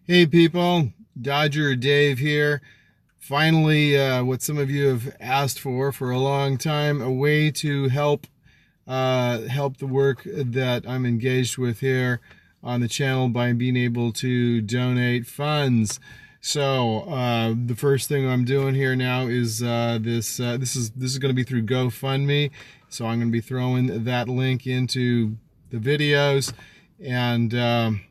Hey people, Dodger Dave here. Finally, what some of you have asked for a long time, a way to help the work that I'm engaged with here on the channel by being able to donate funds. So the first thing I'm doing here now is this is going to be through GoFundMe. So I'm going to be throwing that link into the videos and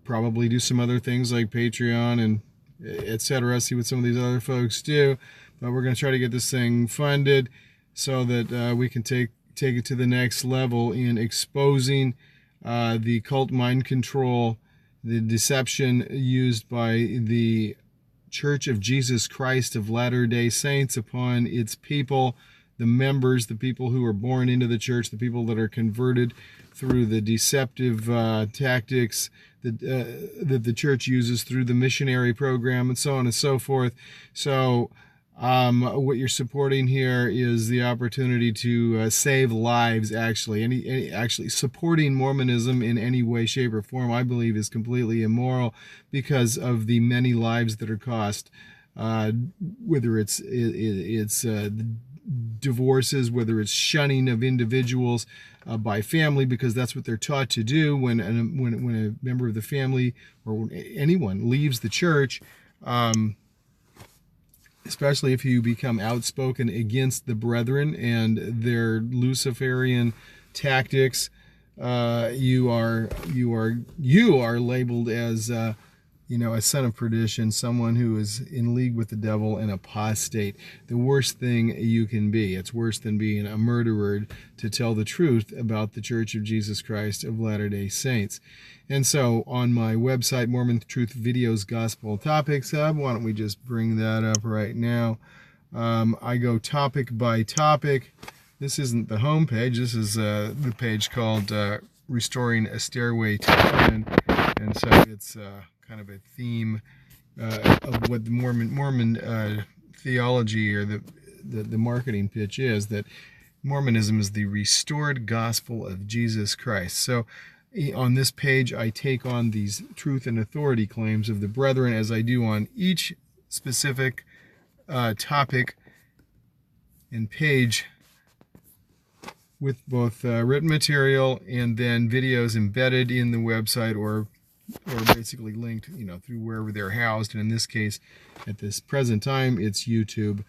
probably do some other things like Patreon and etc. See what some of these other folks do. But we're going to try to get this thing funded so that we can take it to the next level in exposing the cult mind control, the deception used by the Church of Jesus Christ of Latter-day Saints upon its people, the members, the people who are born into the church, the people that are converted through the deceptive tactics that the church uses through the missionary program and so on and so forth. So what you're supporting here is the opportunity to save lives. Actually supporting Mormonism in any way, shape, or form, I believe, is completely immoral because of the many lives that are cost. Whether it's divorces, whether it's shunning of individuals by family, because that's what they're taught to do when a member of the family or when anyone leaves the church. Especially if you become outspoken against the brethren and their Luciferian tactics, you are labeled as a son of perdition, someone who is in league with the devil, and apostate. The worst thing you can be. It's worse than being a murderer to tell the truth about the Church of Jesus Christ of Latter-day Saints. And so on my website, Mormon Truth Videos Gospel Topics Hub, why don't we just bring that up right now? I go topic by topic. This isn't the home page. This is the page called Restoring a Stairway to Heaven. And so it's kind of a theme of what the Mormon theology, or the marketing pitch is, that Mormonism is the restored gospel of Jesus Christ. So on this page, I take on these truth and authority claims of the brethren as I do on each specific topic and page, with both written material and then videos embedded in the website, or basically linked, through wherever they're housed. And in this case, at this present time, it's YouTube.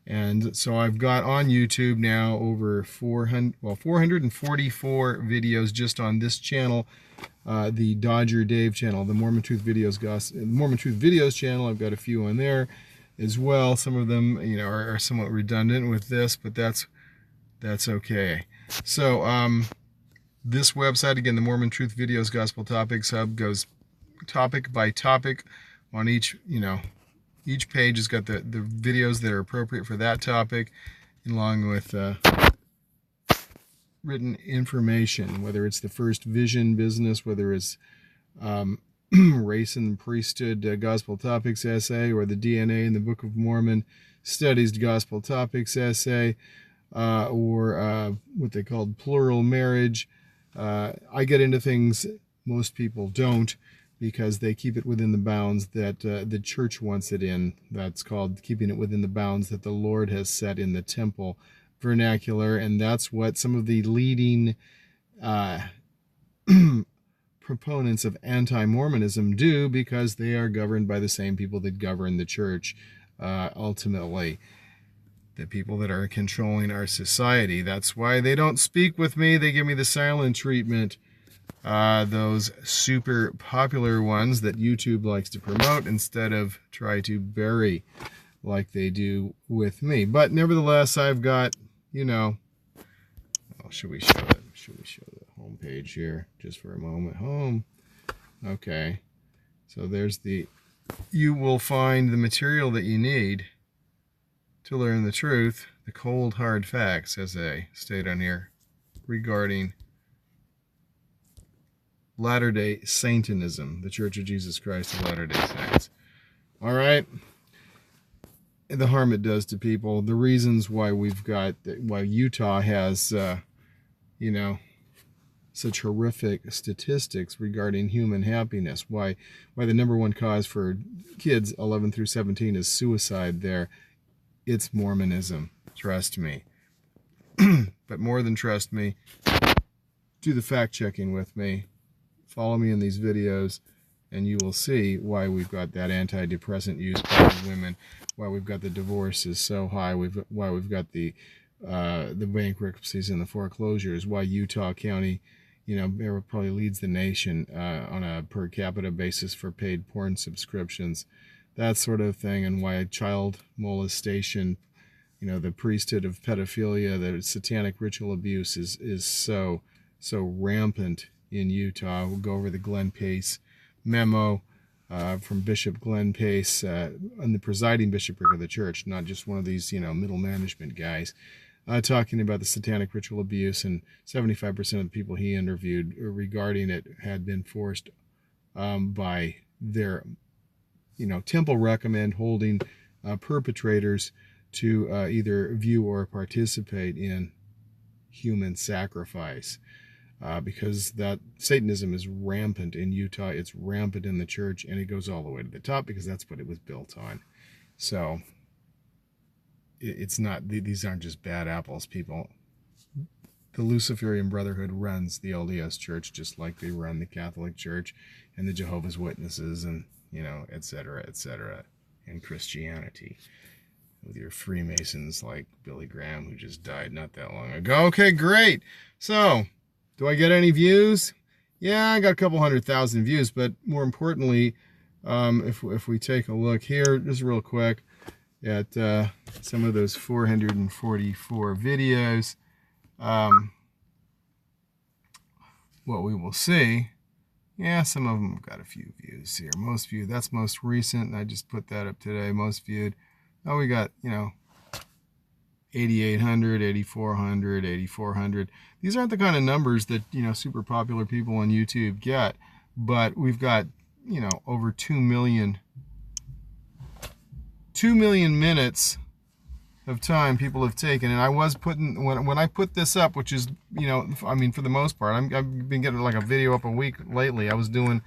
And so I've got on YouTube now over 444 videos just on this channel, the Dodger Dave channel, the Mormon Truth Videos channel. I've got a few on there as well. Some of them, are somewhat redundant with this, but that's okay. So this website, again, the Mormon Truth Videos Gospel Topics Hub, goes topic by topic on each page. Has got the videos that are appropriate for that topic, along with written information, whether it's the first vision business, whether it's race and priesthood gospel topics essay, or the DNA in the Book of Mormon studies gospel topics essay, or what they called plural marriage. I get into things most people don't, because they keep it within the bounds that the church wants it in. That's called keeping it within the bounds that the Lord has set in the temple vernacular. And that's what some of the leading proponents of anti-Mormonism do, because they are governed by the same people that govern the church, ultimately. The people that are controlling our society. That's why they don't speak with me. They give me the silent treatment. Those super popular ones that YouTube likes to promote instead of try to bury like they do with me. But nevertheless, I've got, should we show it? Should we show the home page here just for a moment? Home. Okay. So there's you will find the material that you need to learn the truth, the cold hard facts, as they state on here, regarding Latter-day Saintinism, the Church of Jesus Christ of Latter-day Saints. All right? The harm it does to people, the reasons why why Utah has, such horrific statistics regarding human happiness, why the number one cause for kids 11 through 17 is suicide there. It's Mormonism. Trust me. But more than trust me, do the fact-checking with me. Follow me in these videos, and you will see why we've got that antidepressant use by women, why we've got the divorces so high, why we've got the bankruptcies and the foreclosures, why Utah County, probably leads the nation on a per capita basis for paid porn subscriptions, that sort of thing, and why child molestation, the priesthood of pedophilia, the satanic ritual abuse is so rampant in Utah. We'll go over the Glenn Pace memo from Bishop Glenn Pace, and the presiding bishopric of the church, not just one of these, middle management guys, talking about the satanic ritual abuse, and 75% of the people he interviewed regarding it had been forced by their, temple recommend holding perpetrators to either view or participate in human sacrifice. Because that Satanism is rampant in Utah, it's rampant in the church, and it goes all the way to the top because that's what it was built on. So it's not, these aren't just bad apples, people. The Luciferian Brotherhood runs the LDS Church just like they run the Catholic Church and the Jehovah's Witnesses and, et cetera, and Christianity. With your Freemasons like Billy Graham, who just died not that long ago. Okay, great. So, do I get any views? Yeah, I got a couple 100,000 views, but more importantly, if we take a look here, just real quick, at some of those 444 videos, what we will see, yeah, some of them have got a few views here. Most viewed, that's most recent. I just put that up today, most viewed. Oh, we got, 8,800, 8,400, 8,400. These aren't the kind of numbers that, super popular people on YouTube get, but we've got, over 2 million minutes of time people have taken. And I was putting, when I put this up, which is, for the most part, I've been getting like a video up a week lately. I was doing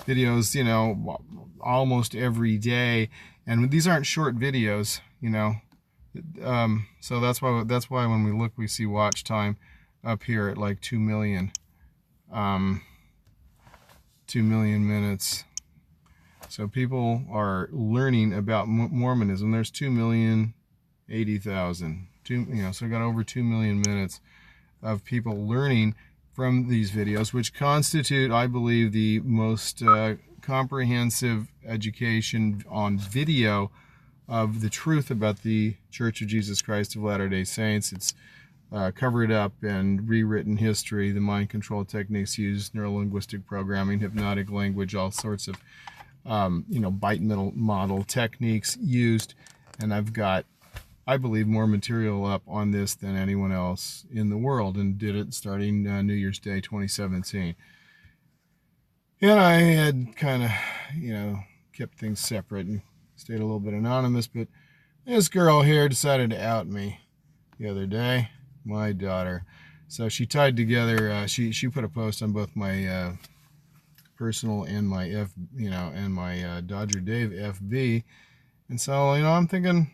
videos, almost every day. And these aren't short videos, so that's why when we look, we see watch time up here at like 2 million minutes. So people are learning about Mormonism. There's 2,080,000. So we got over 2 million minutes of people learning from these videos, which constitute, I believe, the most comprehensive education on video of the truth about the Church of Jesus Christ of Latter-day Saints. It's covered up and rewritten history, the mind control techniques used, neuro-linguistic programming, hypnotic language, all sorts of, bite model techniques used. And I've got, I believe, more material up on this than anyone else in the world, and did it starting New Year's Day 2017. And I had kind of, kept things separate and stayed a little bit anonymous, but this girl here decided to out me the other day, my daughter. So she tied together, she put a post on both my personal and my my Dodger Dave FB. And so, I'm thinking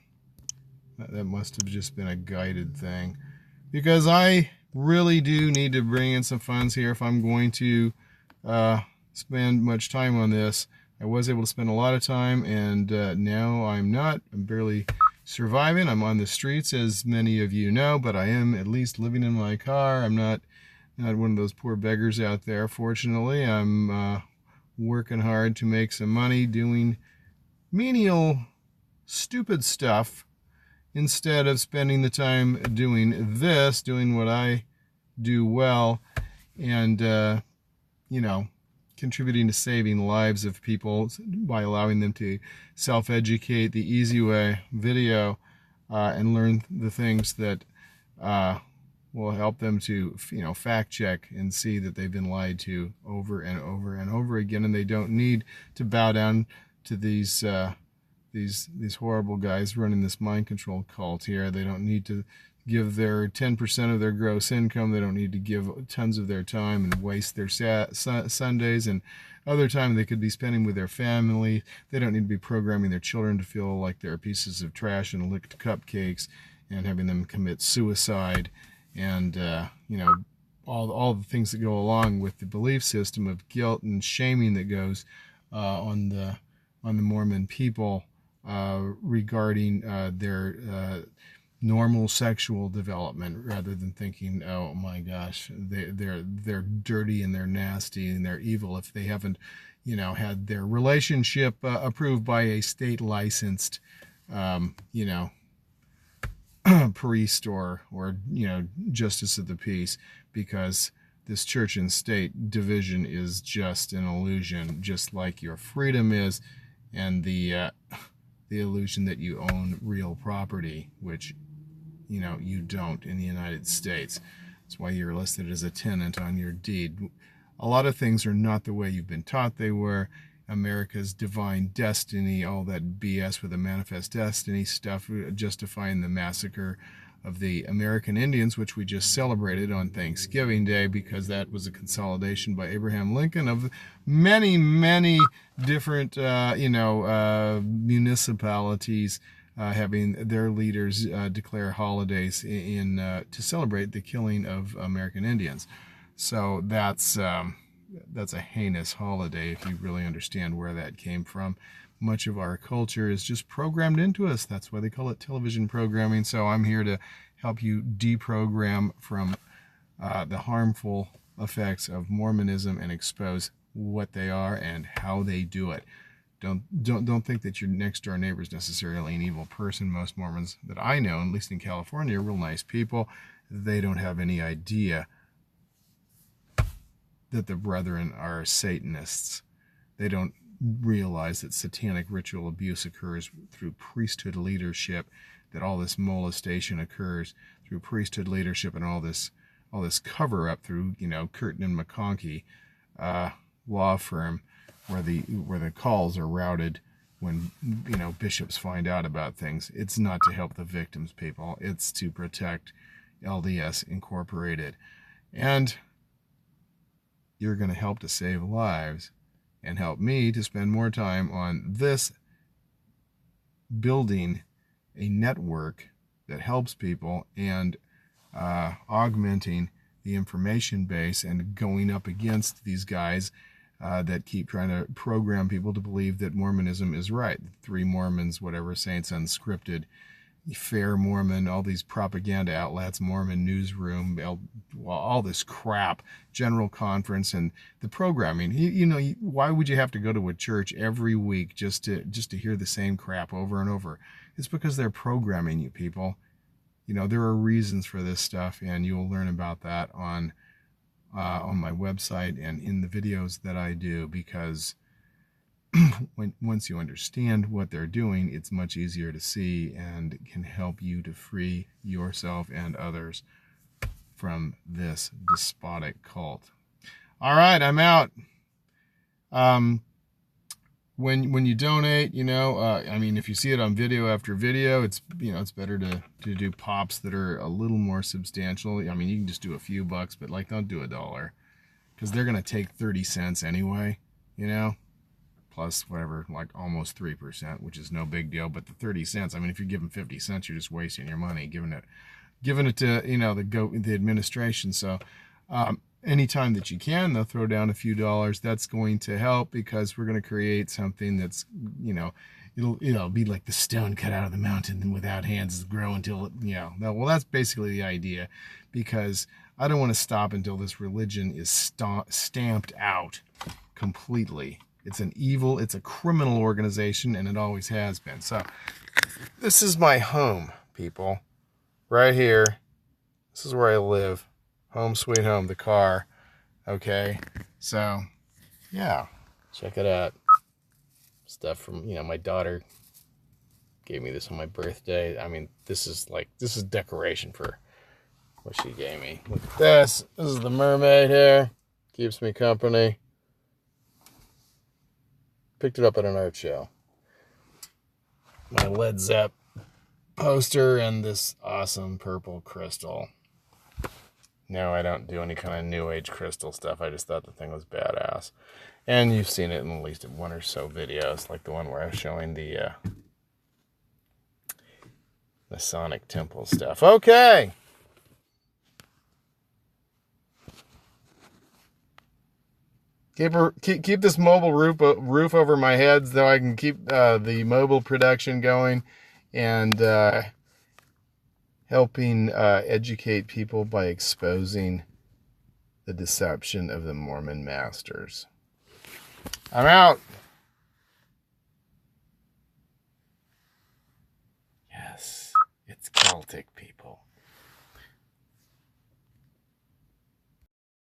that must have just been a guided thing, because I really do need to bring in some funds here if I'm going to spend much time on this. I was able to spend a lot of time, and now I'm not. I'm barely surviving. I'm on the streets, as many of you know, but I am at least living in my car. I'm not one of those poor beggars out there. Fortunately, I'm working hard to make some money doing menial, stupid stuff instead of spending the time doing this, doing what I do well, and, contributing to saving lives of people by allowing them to self-educate the easy way, video, and learn the things that will help them to, fact check and see that they've been lied to over and over and over again, and they don't need to bow down to these horrible guys running this mind control cult here. They don't need to give their 10% of their gross income. They don't need to give tons of their time and waste their Sundays and other time they could be spending with their family. They don't need to be programming their children to feel like they're pieces of trash and licked cupcakes and having them commit suicide and, you know, all the things that go along with the belief system of guilt and shaming that goes on the Mormon people regarding their normal sexual development, rather than thinking, oh my gosh, they're dirty and they're nasty and they're evil if they haven't, you know, had their relationship approved by a state licensed, you know, priest or you know, justice of the peace, because this church and state division is just an illusion, just like your freedom is, and the illusion that you own real property, which, you know, you don't in the United States. That's why you're listed as a tenant on your deed. A lot of things are not the way you've been taught they were. America's divine destiny, all that BS with the manifest destiny stuff, justifying the massacre of the American Indians, which we just celebrated on Thanksgiving Day, because that was a consolidation by Abraham Lincoln of many, many different, you know, municipalities having their leaders declare holidays to celebrate the killing of American Indians. So that's a heinous holiday if you really understand where that came from. Much of our culture is just programmed into us. That's why they call it television programming. So I'm here to help you deprogram from the harmful effects of Mormonism and expose what they are and how they do it. Don't think that your next door neighbor is necessarily an evil person. Most Mormons that I know, at least in California, are real nice people. They don't have any idea that the brethren are Satanists. They don't realize that satanic ritual abuse occurs through priesthood leadership, that all this molestation occurs through priesthood leadership, and all this cover up through, you know, Curtin and McConkie law firm, where the calls are routed when, you know, bishops find out about things. It's not to help the victims, people. It's to protect LDS Incorporated. And you're going to help to save lives and help me to spend more time on this, building a network that helps people and augmenting the information base and going up against these guys that keep trying to program people to believe that Mormonism is right. 3 Mormons, whatever, Saints Unscripted, Fair Mormon, all these propaganda outlets, Mormon Newsroom, all this crap, General Conference, and the programming. You know, why would you have to go to a church every week just to hear the same crap over and over? It's because they're programming you, people. You know, there are reasons for this stuff, and you'll learn about that on my website and in the videos that I do, because once you understand what they're doing, it's much easier to see and can help you to free yourself and others from this despotic cult. All right, I'm out. When you donate, you know, I mean, if you see it on video after video, it's, you know, it's better to do pops that are a little more substantial. I mean, you can just do a few bucks, but like, don't do $1, because they're gonna take 30 cents anyway, you know, plus whatever, like almost 3%, which is no big deal. But the 30 cents, I mean, if you're giving 50 cents, you're just wasting your money giving it to, you know, the administration. So anytime that you can, they'll throw down a few dollars. That's going to help, because we're going to create something that's, you know, it'll be like the stone cut out of the mountain and without hands grow until it, you know, well, that's basically the idea, because I don't want to stop until this religion is stamped out completely. It's an evil, it's a criminal organization, and it always has been. So this is my home, people, right here. This is where I live. Home sweet home, the car. Okay, so yeah, check it out. Stuff from, you know, my daughter gave me this on my birthday. I mean, this is decoration for what she gave me. Look at this. This is the mermaid here. Keeps me company. Picked it up at an art show. My Led Zepp poster and this awesome purple crystal. No, I don't do any kind of New Age crystal stuff. I just thought the thing was badass. And you've seen it in at least one or so videos, like the one where I was showing the Masonic temple stuff. Okay. Keep this mobile roof over my head so I can keep the mobile production going and helping educate people by exposing the deception of the Mormon masters. I'm out. Yes, it's Celtic.